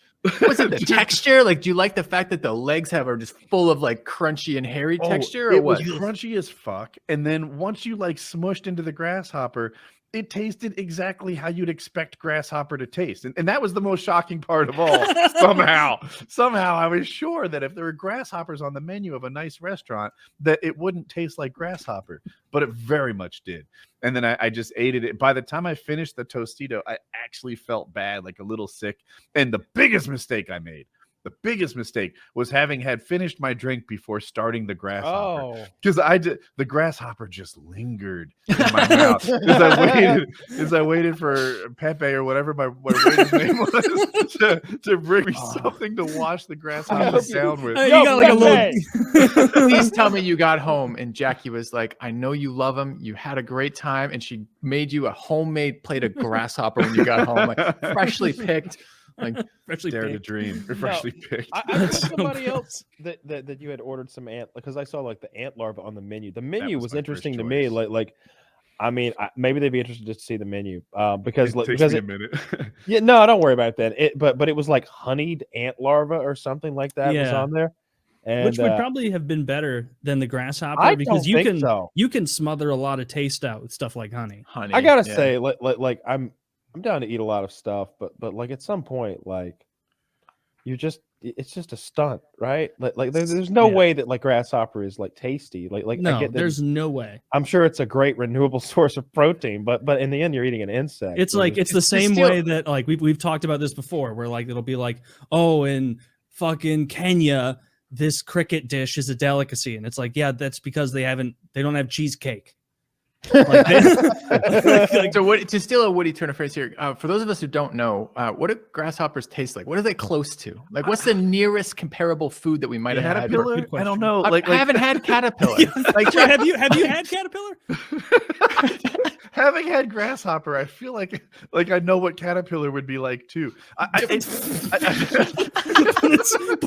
Was it the texture? Like, do you like the fact that the legs are just full of like crunchy and hairy texture? Or it what? was crunchy as fuck. And then once you like smushed into the grasshopper, it tasted exactly how you'd expect grasshopper to taste. And that was the most shocking part of all. Somehow I was sure that if there were grasshoppers on the menu of a nice restaurant, that it wouldn't taste like grasshopper, but it very much did. And then I just ate it. By the time I finished the Tostito, I actually felt bad, like a little sick. And the biggest mistake was having had finished my drink before starting the grasshopper. Because the grasshopper just lingered in my mouth as I waited for Pepe or whatever my waiter's name was to bring me something to wash the grasshopper down with. You got like a little. Please tell me you got home and Jackie was like, I know you love him. You had a great time. And she made you a homemade plate of grasshopper when you got home, like freshly picked. Like freshly Dare to picked. dream. Freshly picked. I heard somebody else that you had ordered some ant, because I saw like the ant larva on the menu. The menu was my interesting first to me. choice. Like I mean, maybe they'd be interested to see the menu because It takes because me it, a minute. yeah, no, don't worry about that. But it was like honeyed ant larva or something like that was Yeah. on there, and Which would probably have been better than the grasshopper I because don't you think can so. you can smother a lot of taste out with stuff like honey. honey. I gotta yeah. say, like I'm down to eat a lot of stuff, but like at some point, like it's just a stunt, right? Like there's no Yeah. way that like grasshopper is like tasty. Like I No, get that there's no way. I'm sure it's a great renewable source of protein, but in the end, you're eating an insect. It's like it's the it's same still- way that like we've talked about this before, where like it'll be like, oh, in fucking Kenya, this cricket dish is a delicacy, and it's like, yeah, that's because they don't have cheesecake. Like So what, to steal a Woody Turner phrase here, for those of us who don't know, what do grasshoppers taste like? What are they close to? Like, what's the nearest comparable food that we might have had? Caterpillar? I don't know. I haven't had caterpillar. Like, have you had caterpillar? Having had grasshopper, I feel like I know what caterpillar would be like too. but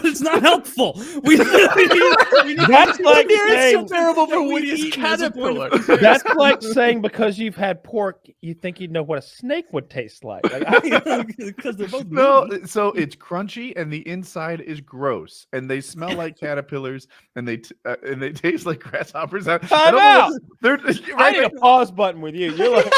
it's not helpful. We That's like nearest saying, comparable for we Woody is eat as a point caterpillar. of that's like saying because you've had pork, you think you'd know what a snake would taste like. because they're both No, meaty. so it's crunchy and the inside is gross, and they smell like caterpillars, and they taste like grasshoppers. I Time don't know out! what- They're I right. need a pause button with you. You're like,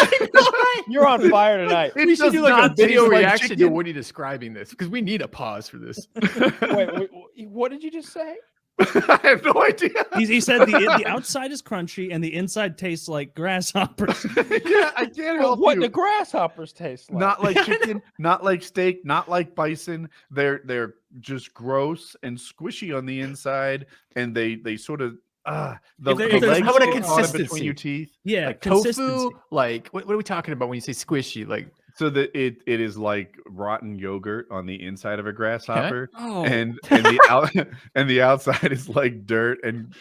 you're on fire tonight. It We should does do like a not video taste like reaction to chicken. Woody describing this because we need a pause for this. Wait, what did you just say? I have no idea. He said the outside is crunchy and the inside tastes like grasshoppers. Yeah, I can't help What you. do grasshoppers taste like? Not like chicken, not like steak, not like bison. They're just gross and squishy on the inside, and they sort of the If there's legs how about a get caught in consistency? between your teeth. Yeah, Like consistency. tofu, like what are we talking about when you say squishy? Like So that it is like rotten yogurt on the inside of a grasshopper, Oh, and the out and the outside is like dirt and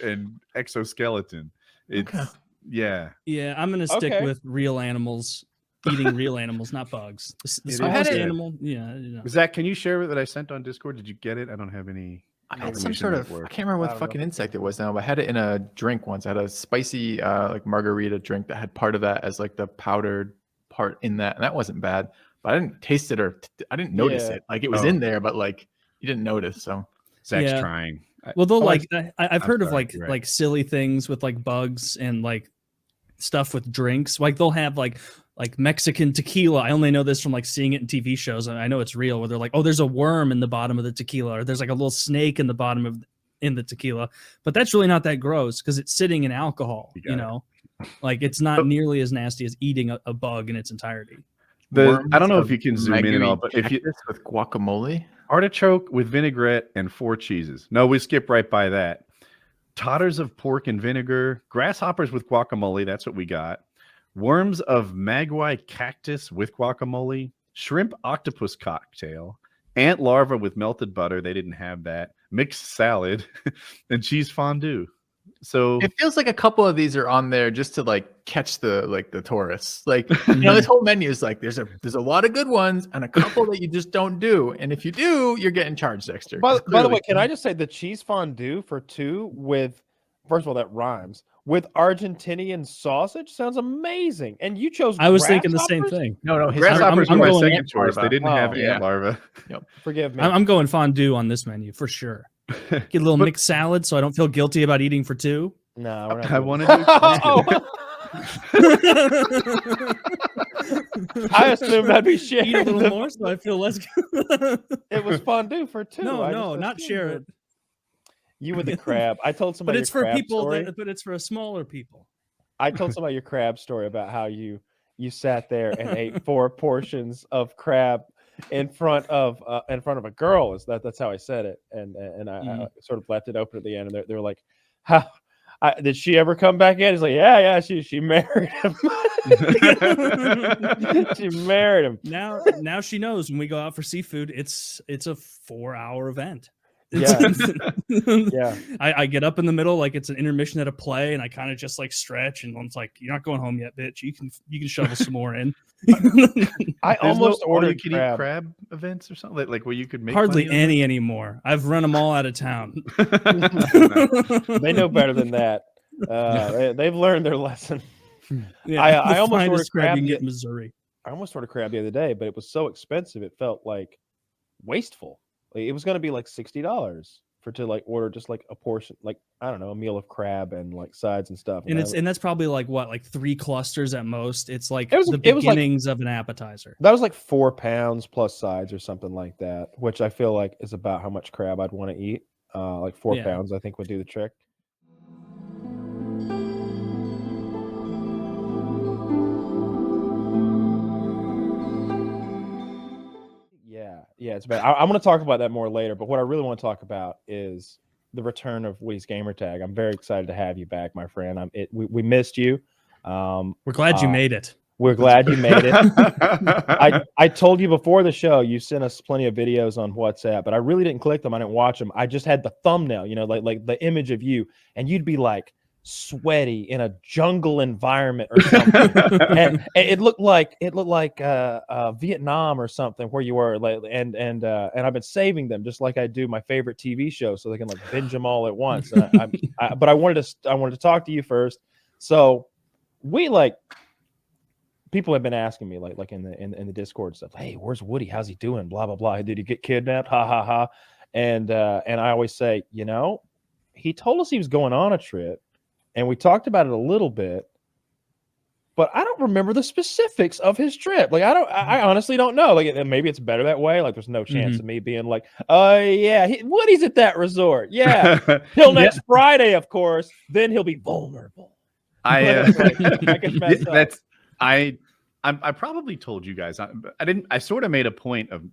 exoskeleton. It's yeah. yeah. I'm gonna stick Okay. with real animals, eating real animals, not bugs. The It is smallest good. animal. Yeah. You know. Zach, can you share that I sent on Discord? Did you get it? I don't have any. I had some information sort at of work. I can't remember what I don't fucking know. insect it was now, but I had it in a drink once. I had a spicy like margarita drink that had part of that as like the powdered part in that, and that wasn't bad. But I didn't taste it or I didn't notice Yeah. it. Like it was Oh. in there, but like you didn't notice. So Zach's Yeah. trying. Well, they'll Oh, like I've heard of sorry, like you're right. like silly things with like bugs and like stuff with drinks. Like they'll have like Mexican tequila. I only know this from like seeing it in TV shows, and I know it's real. Where they're like, oh, there's a worm in the bottom of the tequila, or there's like a little snake in the bottom of the tequila. But that's really not that gross because it's sitting in alcohol. You got You it. know, like it's not nearly as nasty as eating a bug in its entirety. I don't know Worms if you can of zoom in at all, Magui but if you cactus with guacamole. artichoke with vinaigrette and 4 cheeses. No, we skip right by that. Totters of pork and vinegar, grasshoppers with guacamole. That's what we got. Worms of Magui cactus with guacamole, shrimp octopus cocktail, ant larva with melted butter. They didn't have that. Mixed salad and cheese fondue. So It feels like a couple of these are on there just to like catch the tourists. Like this whole menu is like there's a lot of good ones and a couple that you just don't do. And if you do, you're getting charged extra. By 'Cause the clearly- way, can I just say the cheese fondue for 2 with, first of all, that rhymes, with Argentinian sausage sounds amazing. And you chose I was thinking the same grasshoppers? thing. No, his grasshoppers I'm were my going second ant choice. They larva. didn't have Oh, ant yeah. larva. Forgive me. I'm going fondue on this menu for sure. Get a little mixed salad so I don't feel guilty about eating for 2. No, we're not I doing wanted that. to. I assumed I'd be sharing. Eat a little more, so I feel less. It was fondue for two. No, not share it. You with the crab. I told somebody. But it's for people. But it's for smaller people. I told somebody your crab story about how you sat there and ate 4 portions of crab in front of a girl. That's how I said it, and I sort of left it open at the end, and they were like, "How did she ever come back in?" He's like, "Yeah, she married him." She married him. Now she knows when we go out for seafood, it's a 4-hour event. Yeah. Yeah. I get up in the middle like it's an intermission at a play, and I kind of just like stretch, and I'm like, "You're not going home yet, bitch. You can shovel some more in." I almost ordered crab events or something like where you could make hardly any anymore. I've run them all out of town. They know better than that. They've learned their lesson. Yeah, I almost ordered crab in Missouri. I almost ordered crab the other day, but it was so expensive it felt like wasteful. Like, it was going to be like $60 to like order just like a portion, like I don't know, a meal of crab and like sides and stuff. And that's probably like what, like 3 clusters at most. It's like it was the beginnings of an appetizer. That was like 4 pounds plus sides or something like that, which I feel like is about how much crab I'd want to eat. Like 4 pounds, I think would do the trick. Yeah, it's bad. I'm going to talk about that more later, but what I really want to talk about is the return of Woody's Gamertag. I'm very excited to have you back, my friend. We missed you. We're glad you made it. We're glad you made it. I told you before the show, you sent us plenty of videos on WhatsApp, but I really didn't click them. I didn't watch them. I just had the thumbnail, like the image of you, and you'd be like sweaty in a jungle environment or something. and it looked like Vietnam or something where you were, like, and I've been saving them just like I do my favorite TV show so they can like binge them all at once. But I wanted to talk to you first. So people have been asking me like in the Discord stuff, "Hey, where's Woody? How's he doing? Blah blah blah. Did he get kidnapped? Ha ha ha." And I always say, he told us he was going on a trip, and we talked about it a little bit, but I don't remember the specifics of his trip. Like I honestly don't know. Like maybe it's better that way. Like there's no chance of me being like, yeah, Woody's at that resort. Yeah, till next Friday, of course. Then he'll be vulnerable. I probably told you guys. I didn't. I sort of made a point of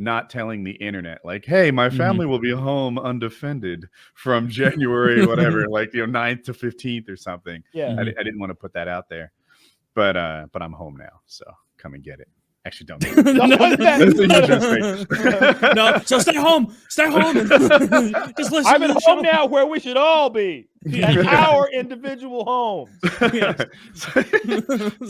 not telling the internet, like, "Hey, my family will be home undefended from January, whatever, like 9th to 15th or something." Yeah, I didn't want to put that out there, but I'm home now, so come and get it. Actually, don't. No, so stay home. Stay home. And just listen. I'm at home now, where we should all be at our individual homes.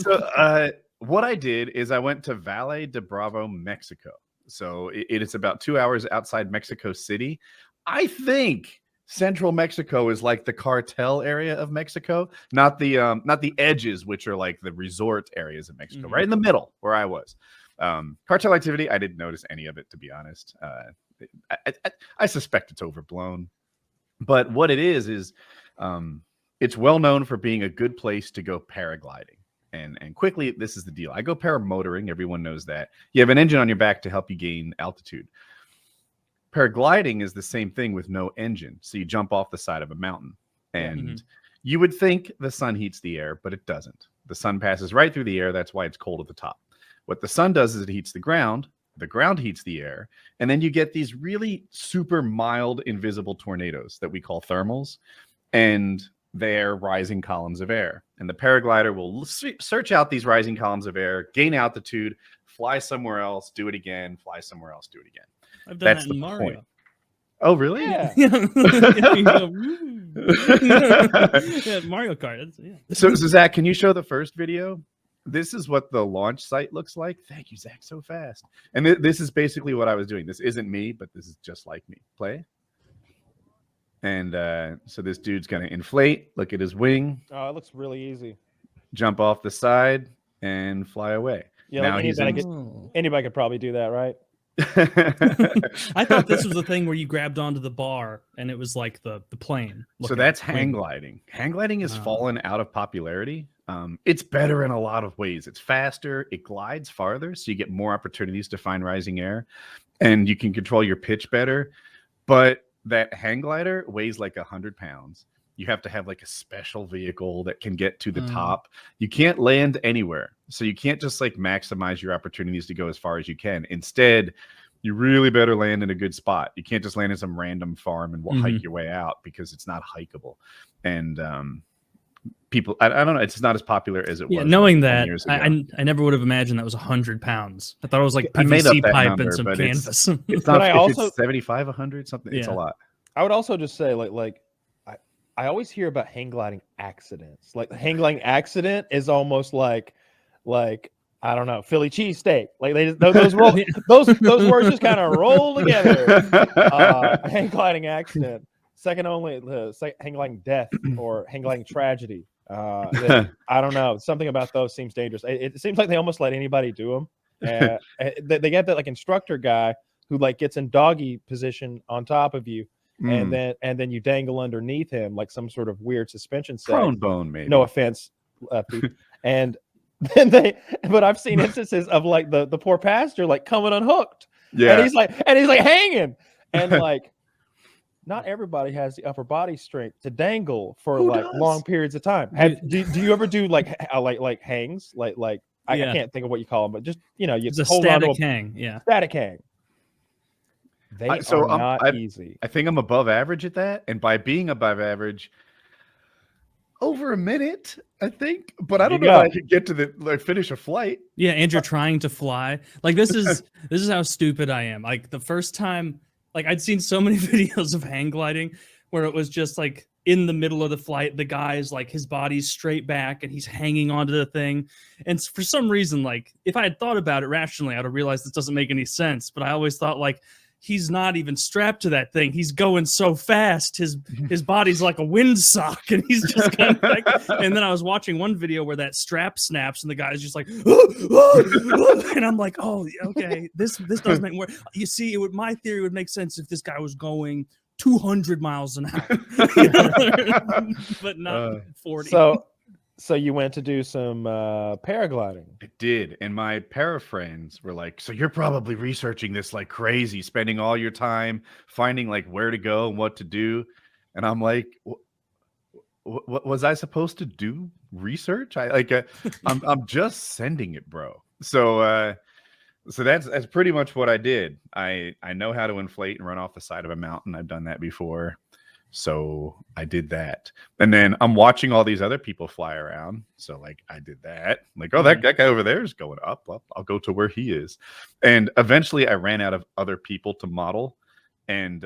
So, what I did is I went to Valle de Bravo, Mexico. So it is about 2 hours outside Mexico City. I think Central Mexico is like the cartel area of Mexico, not the edges, which are like the resort areas of Mexico, right in the middle where I was. Cartel activity, I didn't notice any of it, to be honest. I suspect it's overblown, but what it is it's well known for being a good place to go paragliding. And quickly, this is the deal. I go paramotoring. Everyone knows that. You have an engine on your back to help you gain altitude. Paragliding is the same thing with no engine. So you jump off the side of a mountain. And you would think the sun heats the air, but it doesn't. The sun passes right through the air. That's why it's cold at the top. What the sun does is it heats the ground heats the air, and then you get these really super mild, invisible tornadoes that we call thermals. And they're rising columns of air, and the paraglider will search out these rising columns of air, gain altitude, fly somewhere else, do it again, fly somewhere else, do it again. I've done that in Mario. Point. Oh, really? Yeah. Yeah, Mario Kart. So Zach, can you show the first video? This is what the launch site looks like. Thank you, Zach, so fast. And this is basically what I was doing. This isn't me, but this is just like me. Play. And so this dude's going to inflate, look at his wing. Oh, it looks really easy. Jump off the side and fly away. Yeah, now like anybody could probably do that, right? I thought this was the thing where you grabbed onto the bar and it was like the plane. So that's hang gliding. Hang gliding has fallen out of popularity. It's better in a lot of ways. It's faster, it glides farther, so you get more opportunities to find rising air, and you can control your pitch better. But that hang glider weighs like 100 pounds. You have to have like a special vehicle that can get to the top. You can't land anywhere, so you can't just like maximize your opportunities to go as far as you can. Instead, you really better land in a good spot. You can't just land in some random farm and hike your way out, because it's not hikeable. And people, I don't know, it's not as popular as it was. Knowing like 10 that, years ago. I never would have imagined that was 100 pounds. I thought it was like I made PVC up that pipe number, and some but canvas. It's But not. I If also- it's 75, 100, something. It's a Yeah. lot. I would also just say, I always hear about hang gliding accidents. Like the hang gliding accident is almost like I don't know, Philly cheesesteak. Like those words just kind of roll together. Hang gliding accident, second only hang gliding death or hang gliding tragedy. I don't know. Something about those seems dangerous. It seems like they almost let anybody do them. They get that like instructor guy who like gets in doggy position on top of you. And then you dangle underneath him like some sort of weird suspension set. Prone bone, maybe. No offense, Pete. And then but I've seen instances of like the poor pastor like coming unhooked. Yeah. And he's like hanging. And like not everybody has the upper body strength to dangle for Who like does? long periods of time. Do you ever do like hangs? Like I can't think of what you call them, but just you It's a hold on to static hang. Yeah. static hang. They are not easy. I think I'm above average at that, and by being above average, over a minute, I think. But I don't know if I could get to the finish a flight. Yeah, and you're trying to fly. Like this is how stupid I am. Like the first time, like I'd seen so many videos of hang gliding where it was just like in the middle of the flight, the guy's like his body's straight back and he's hanging onto the thing. And for some reason, like if I had thought about it rationally, I'd have realized this doesn't make any sense. But I always thought like he's not even strapped to that thing. He's going so fast. His body's like a windsock, and he's just kind of like. And then I was watching one video where that strap snaps, and the guy's just like, and I'm like, oh, okay, this does make more. You see, my theory would make sense if this guy was going 200 miles an hour, but not 40. So you went to do some paragliding. I did. And my para friends were like, so you're probably researching this like crazy, spending all your time finding like where to go and what to do. And I'm like, what was I supposed to do? Research? I'm just sending it, bro. So that's pretty much what I did. I know how to inflate and run off the side of a mountain. I've done that before. So I did that. And then I'm watching all these other people fly around. So like I did that. I'm like, oh, that guy over there is going up. Well, I'll go to where he is. And eventually I ran out of other people to model. And